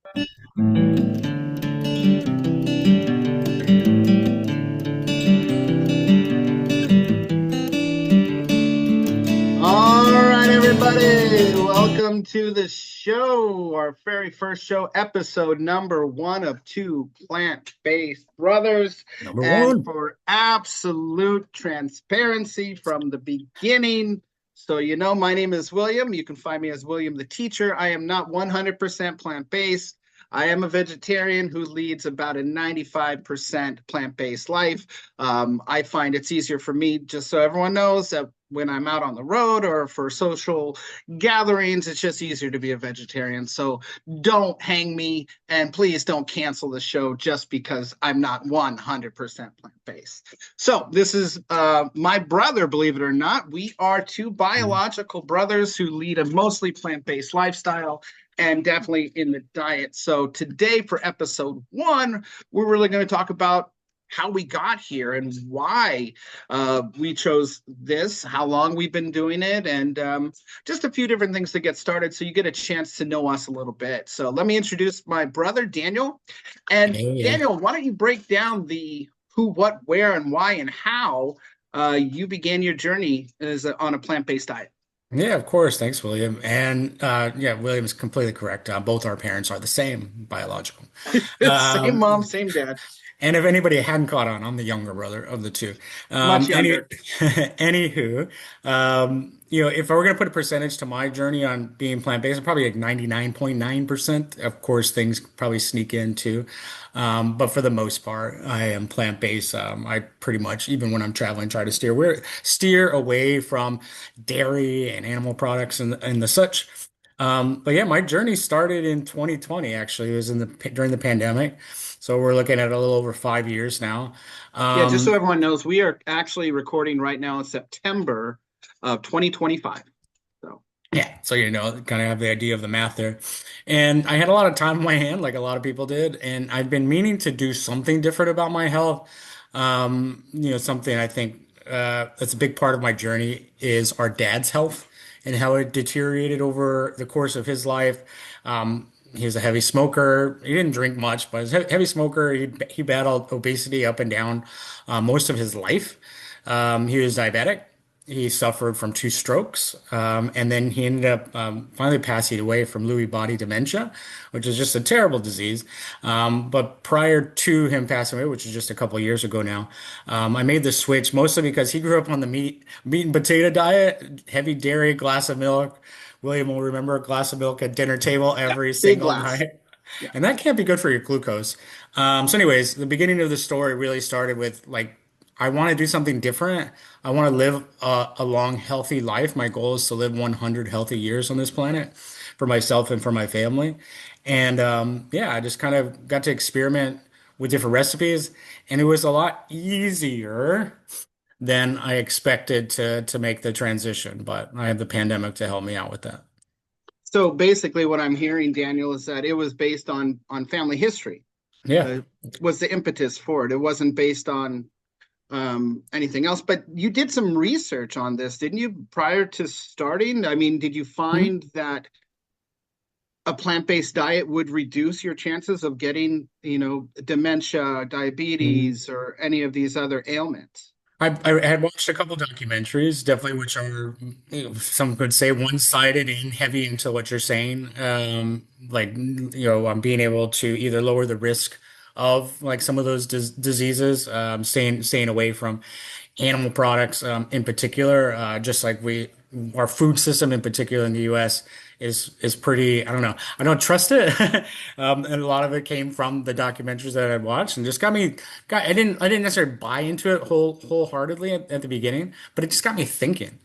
All right, everybody, welcome to the show, our very first show, episode number one of two plant-based brothers. Number And one. for absolute transparency from the beginning, so my name is William. You can find me as William the Teacher. I am not 100% plant-based. I am a vegetarian who leads about a 95% plant-based life. I find it's easier for me, just so everyone knows, that when I'm out on the road or for social gatherings, it's just easier to be a vegetarian. So don't hang me, and please don't cancel the show just because I'm not 100% plant-based. So this is my brother, believe it or not. We are two biological brothers who lead a mostly plant-based lifestyle and definitely in the diet. So today for episode one, we're really going to talk about how we got here and why we chose this, how long we've been doing it, and just a few different things to get started so you get a chance to know us a little bit. So let me introduce my brother, Daniel. And Hey. Daniel, why don't you break down the who, what, where, and why, and how you began your journey on a plant-based diet? Yeah, of course. Thanks, William. And yeah, William's completely correct. Both our parents are the same biological. Same Um, mom, same dad, and if anybody hadn't caught on, I'm the younger brother of the two. much Any, younger. anywho, if I were going to put a percentage to my journey on being plant-based, I'm probably like 99.9%. Of course, things probably sneak in too. But for the most part, I am plant-based. I pretty much, even when I'm traveling, try to steer away from dairy and animal products and the such. But yeah, my journey started in 2020, actually. It was during the pandemic. So we're looking at a little over 5 years now. Yeah, just so Um, everyone knows, we are actually recording right now in September of 2025. So, yeah, so kind of have the idea of the math there. And I had a lot of time on my hand, like a lot of people did, and I've been meaning to do something different about my health. Something I think that's a big part of my journey is our dad's health and how it deteriorated over the course of his life. He was a heavy smoker. He didn't drink much, but he was a heavy smoker. He battled obesity up and down most of his life. He was diabetic. He suffered from two strokes, and then he ended up finally passing away from Lewy body dementia, which is just a terrible disease. But prior to him passing away, which is just a couple of years ago now, I made the switch mostly because he grew up on the meat and potato diet, heavy dairy, glass of milk. William will remember a glass of milk at dinner table yeah, every big single glass. night. Yeah. And that can't be good for your glucose. Anyways, the beginning of the story really started with like, I want to do something different. I want to live a long, healthy life. My goal is to live 100 healthy years on this planet for myself and for my family. And yeah, I just kind of got to experiment with different recipes, and it was a lot easier than I expected to make the transition. But I had the pandemic to help me out with that. So basically, what I'm hearing, Daniel, is that it was based on family history. Yeah. Uh, was the impetus for it? It wasn't based on anything else. But you did some research on this, didn't you, prior to starting? I mean, did you find that a plant-based diet would reduce your chances of getting, dementia, Mhm. diabetes, or any of these other ailments? I had watched a couple documentaries, definitely, which are, some could say one-sided and heavy into what you're saying. I'm being able to either lower the risk of like some of those diseases, staying away from animal products, in particular, just like our food system in particular in the U.S. is pretty, I don't know. I don't trust it. And a lot of it came from the documentaries that I watched and just I didn't necessarily buy into it wholeheartedly at the beginning, but it just got me thinking.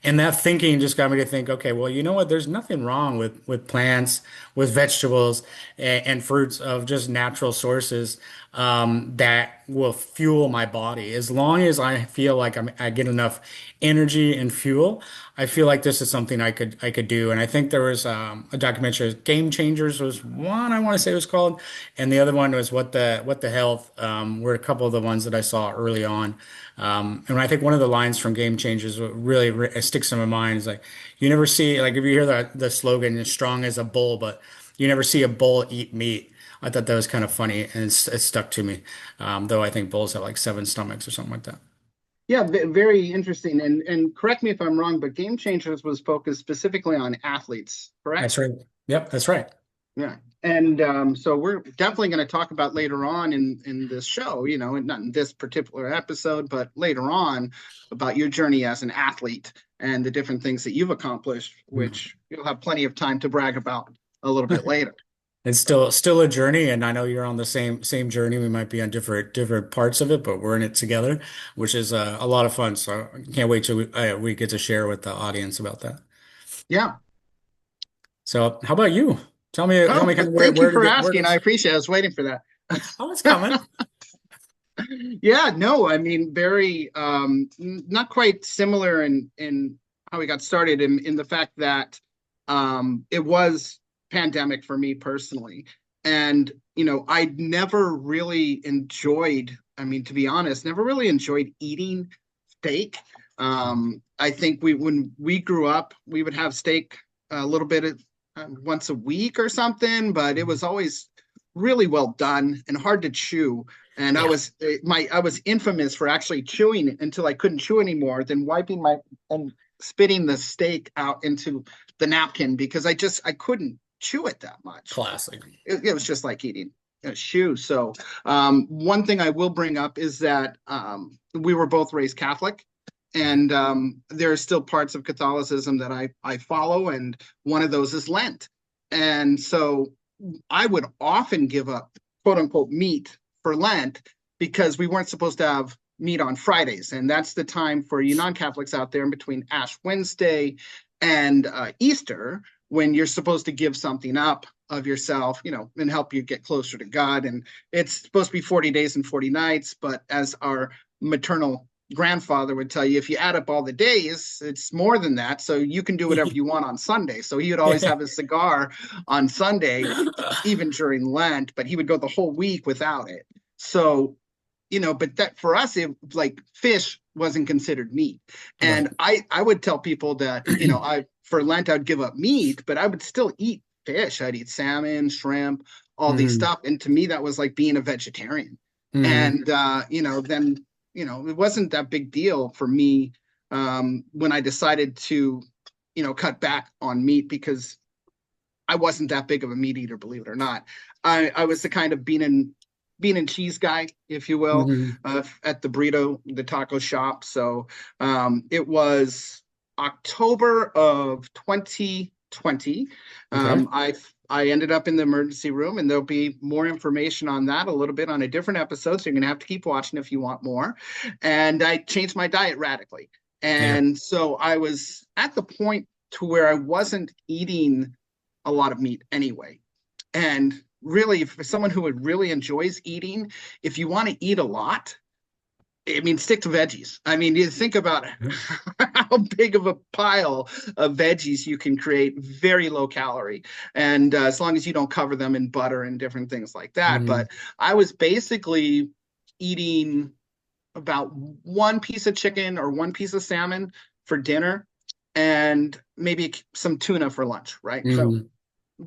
And that thinking just got me to think, okay, well, you know what? There's nothing wrong with plants, with vegetables and fruits of just natural sources that will fuel my body. As long as I feel like I get enough energy and fuel, I feel like this is something I could do. And I think there was a documentary, Game Changers was one I want to say it was called, and the other one was What the Health, were a couple of the ones that I saw early on. And I think one of the lines from Game Changers what really sticks in my mind is like, you never see, like if you hear the slogan, as strong as a bull, but you never see a bull eat meat. I thought that was kind of funny, and it stuck to me. Though I think bulls have like seven stomachs or something like that. Yeah, very interesting. And correct me if I'm wrong, but Game Changers was focused specifically on athletes, That's correct? right. Yep, that's right. Yeah. And so we're definitely going to talk about later on in this show, and not in this particular episode, but later on about your journey as an athlete and the different things that you've accomplished, Mhm. which you'll have plenty of time to brag about a little bit later. It's So, still a journey, and I know you're on the same journey. We might be on different parts of it, but we're in it together, which is a lot of fun. So I can't wait till we get to share with the audience about that. yeah. So how about you? Tell Oh, me kind of thank you for where asking. I does appreciate it. I was waiting for that. oh, it's coming. Yeah, no, I mean, very not quite similar in how we got started in the fact that it was pandemic for me personally. And, I never really enjoyed, I mean, to be honest, never really enjoyed eating steak. I think when we grew up, we would have steak a little bit once a week or something, but it was always really well done and hard to chew. And Yeah. I was infamous for actually chewing it until I couldn't chew anymore, then wiping my and spitting the steak out into the napkin because I couldn't chew it that much. Classic. It was just like eating a shoe. So one thing I will bring up is that we were both raised Catholic. And there are still parts of Catholicism that I follow, and one of those is Lent. And so I would often give up quote unquote meat for Lent because we weren't supposed to have meat on Fridays. And that's the time for you non Catholics out there in between Ash Wednesday and Easter when you're supposed to give something up of yourself, and help you get closer to God. And it's supposed to be 40 days and 40 nights. But as our maternal grandfather would tell you, if you add up all the days, it's more than that. So you can do whatever you want on Sunday. So he would always have a cigar on Sunday, even during Lent, but he would go the whole week without it. So, but that for us, it like fish wasn't considered meat. Right. And I would tell people that, I for Lent I'd give up meat, but I would still eat fish. I'd eat salmon, shrimp, all these Hmm. stuff. And to me, that was like being a vegetarian. Hmm. And then it wasn't that big deal for me when I decided to, cut back on meat because I wasn't that big of a meat eater, believe it or not. I was the kind of bean and cheese guy, if you will, Hmm. at the taco shop. So it was October of 2020. Okay. I ended up in the emergency room, and there'll be more information on that a little bit on a different episode. So you're gonna have to keep watching if you want more. And I changed my diet radically, Yeah. and so I was at the point to where I wasn't eating a lot of meat anyway. And really, for someone who really enjoys eating, if you want to eat a lot, I mean, stick to veggies. I mean, you think about how big of a pile of veggies you can create, very low calorie, and as long as you don't cover them in butter and different things like that. Hmm. But I was basically eating about one piece of chicken or one piece of salmon for dinner, and maybe some tuna for lunch, right? So Hmm.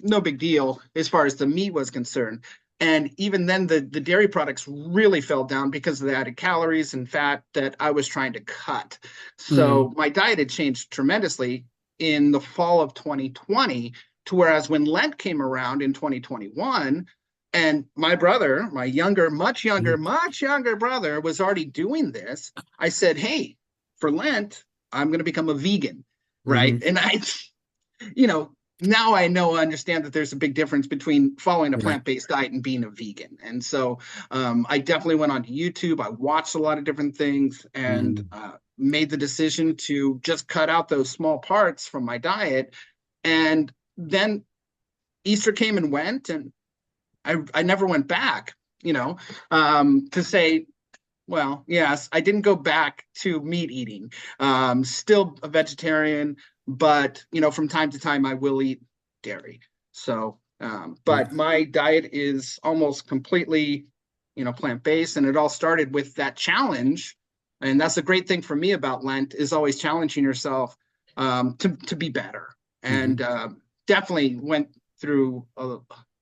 no big deal as far as the meat was concerned. And even then, the dairy products really fell down because of the added calories and fat that I was trying to cut. Hmm. So my diet had changed tremendously in the fall of 2020, to whereas when Lent came around in 2021, and my brother, my much younger brother was already doing this, I said, hey, for Lent, I'm going to become a vegan, right? Hmm. And you know, now I understand that there's a big difference between following a Right. plant-based diet and being a vegan. And so I definitely went onto YouTube. I watched a lot of different things and Hmm. made the decision to just cut out those small parts from my diet. And then Easter came and went, and I never went back, to say, well, yes, I didn't go back to meat eating. Still a vegetarian, but from time to time I will eat dairy. So, but my diet is almost completely, plant-based, and it all started with that challenge. And that's a great thing for me about Lent is always challenging yourself to be better. Hmm. And definitely went through a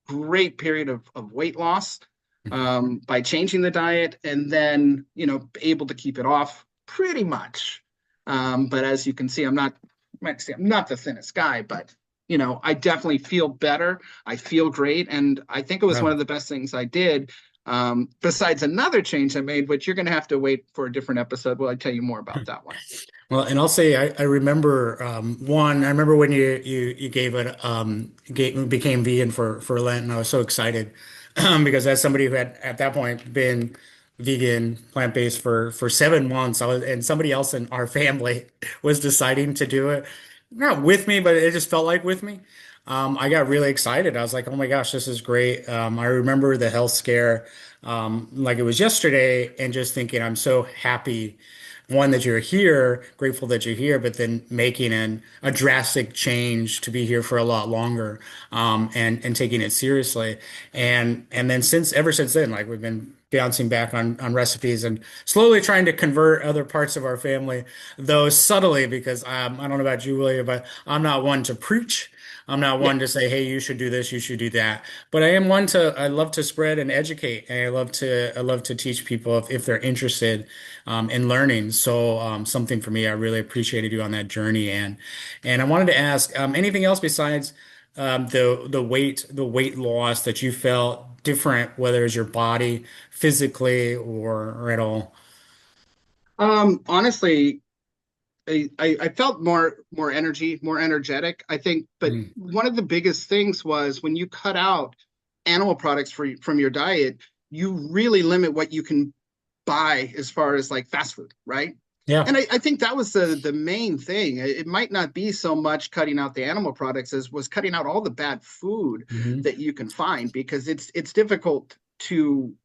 great period of weight loss by changing the diet, and then, able to keep it off pretty much. But as you can see, I'm not the thinnest guy, but I definitely feel better. I feel great. And I think it was one Wow. of the best things I did. Besides another change I made, which you're going to have to wait for a different episode while I tell you more about that one. Well, and I'll say I remember one. I remember when you became vegan for Lent, and I was so excited because as somebody who had at that point been vegan, plant-based for 7 months, and somebody else in our family was deciding to do it, not with me, but it just felt like with me. I got really excited. I was like, "Oh my gosh, this is great!" I remember the health scare like it was yesterday, and just thinking, "I'm so happy." One, that you're here, grateful that you're here, but then making a drastic change to be here for a lot longer, and taking it seriously. And then ever since then, like we've been bouncing back on recipes and slowly trying to convert other parts of our family, though subtly, because I don't know about you, William, but I'm not one to preach. I'm not Yeah. one to say, hey, you should do this, you should do that. But I love to spread and educate, and I love to teach people if they're interested in learning. So something for me, I really appreciated you on that journey, and I wanted to ask anything else besides the weight loss that you felt different, whether it's your body physically or at all. Honestly, I felt more energy, more energetic, I think. But Mm, one of the biggest things was when you cut out animal products from your diet, you really limit what you can buy as far as like fast food, right? yeah. And I think that was the main thing. It might not be so much cutting out the animal products as was cutting out all the bad food Hmm. that you can find, because it's difficult to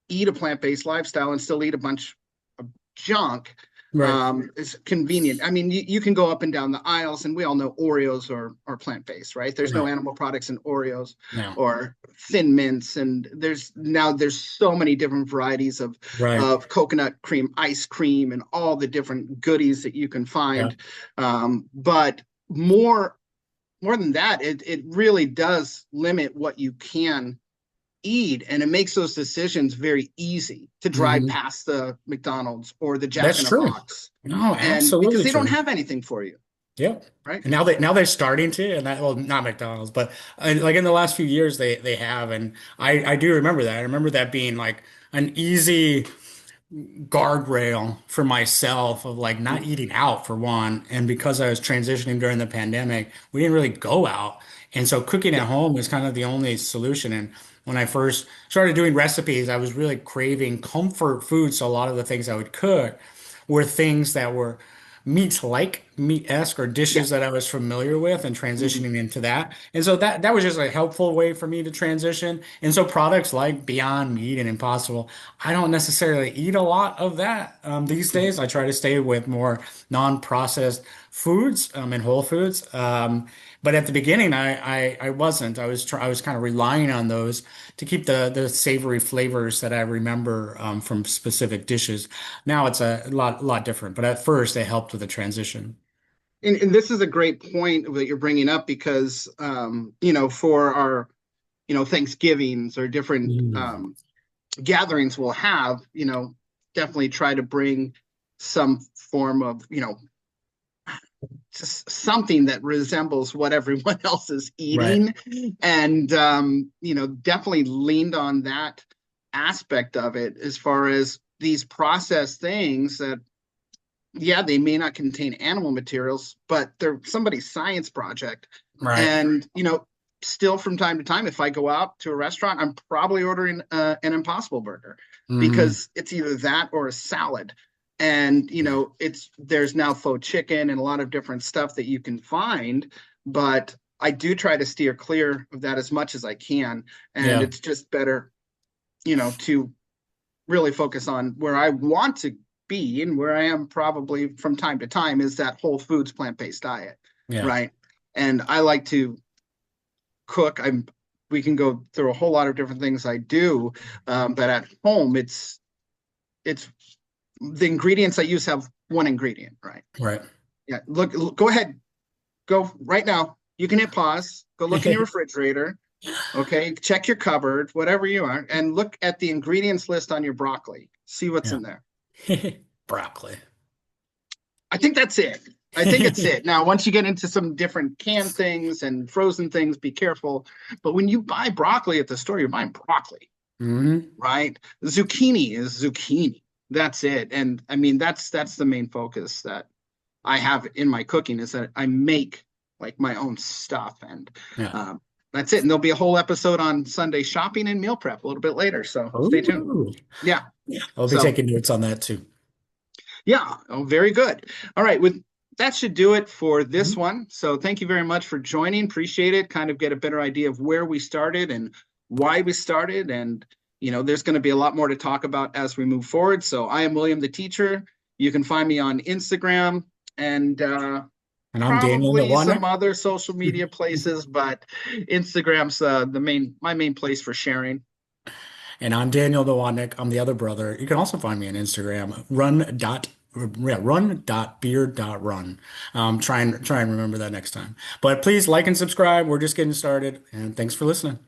eat a plant-based lifestyle and still eat a bunch of junk. Right. It's convenient. I mean, you can go up and down the aisles, and we all know Oreos are plant-based, right? There's no Right. animal products in Oreos No. or Thin Mints, and there's so many different varieties of Right. coconut cream ice cream and all the different goodies that you can Yeah. find. But more than that, it really does limit what you can eat, and it makes those decisions very easy to drive Hmm. past the McDonald's or the Jack That's in the true. Box, No, and because absolutely they don't true. have anything for you, Yep. right? And now they're starting to, and that, well, not McDonald's, but like in the last few years they have, and I do remember that. I remember that being like an easy guardrail for myself of like not eating out for one. And because I was transitioning during the pandemic, we didn't really go out. And so cooking at Yeah. home was kind of the only solution. And when I first started doing recipes, I was really craving comfort food. So a lot of the things I would cook were things that were meat-like, meat-esque, or Yeah. dishes that I was familiar with, and Mhm. transitioning into that. And so that was just a helpful way for me to transition. And so products like Beyond Meat and Impossible, I don't necessarily eat a lot of that these days. I try to stay with more non-processed foods and whole foods. But at the beginning, I wasn't. I was kind of relying on those to keep the savory flavors that I remember from specific dishes. Now it's a lot different. But at first, it helped with the transition. And this is a great point that you're bringing up, because for our Thanksgivings or different Mm. gatherings we'll have, definitely try to bring some form of just something that resembles what everyone else is Right. eating. And definitely leaned on that aspect of it, as far as these processed things that, yeah, they may not contain animal materials, but they're somebody's science project. Right. And still from time to time, if I go out to a restaurant, I'm probably ordering an Impossible Burger, Hmm. because it's either that or a salad. And it's there's now faux chicken and a lot of different stuff that you can find, but I do try to steer clear of that as much as I can. And Yeah. it's just better, to really focus on where I want to be, and where I am probably from time to time is that whole foods plant-based diet, Yeah. right? And I like to cook. We can go through a whole lot of different things I do, but at home it's the ingredients I use have one ingredient, right? Right. Yeah. Look, go ahead, go right now. You can hit pause, go look in your refrigerator, okay? Check your cupboard, whatever you are, and look at the ingredients list on your broccoli. See what's Yeah. in there. Broccoli. I think that's it. I think it's it. Now, once you get into some different canned things and frozen things, be careful. But when you buy broccoli at the store, you're buying broccoli, Hmm. right? Zucchini is zucchini. That's it. And I mean, that's the main focus that I have in my cooking is that I make like my own stuff, and Yeah. um, that's it. And there'll be a whole episode on Sunday shopping and meal prep a little bit later. So stay tuned. Ooh. Yeah. I'll be So taking notes on that too. yeah. Oh, very good. All right. With that should do it for this Mhm. one. So thank you very much for joining. Appreciate it. Kind of get a better idea of where we started and why we started. And, there's going to be a lot more to talk about as we move forward. So I am William the teacher. You can find me on Instagram and And I'm Daniel probably some Nowotnick. other social media places, but Instagram's my main place for sharing. And I'm Daniel Nowotnick. I'm the other brother. You can also find me on Instagram, run.beard.run. Try and remember that next time. But please like and subscribe. We're just getting started. And thanks for listening.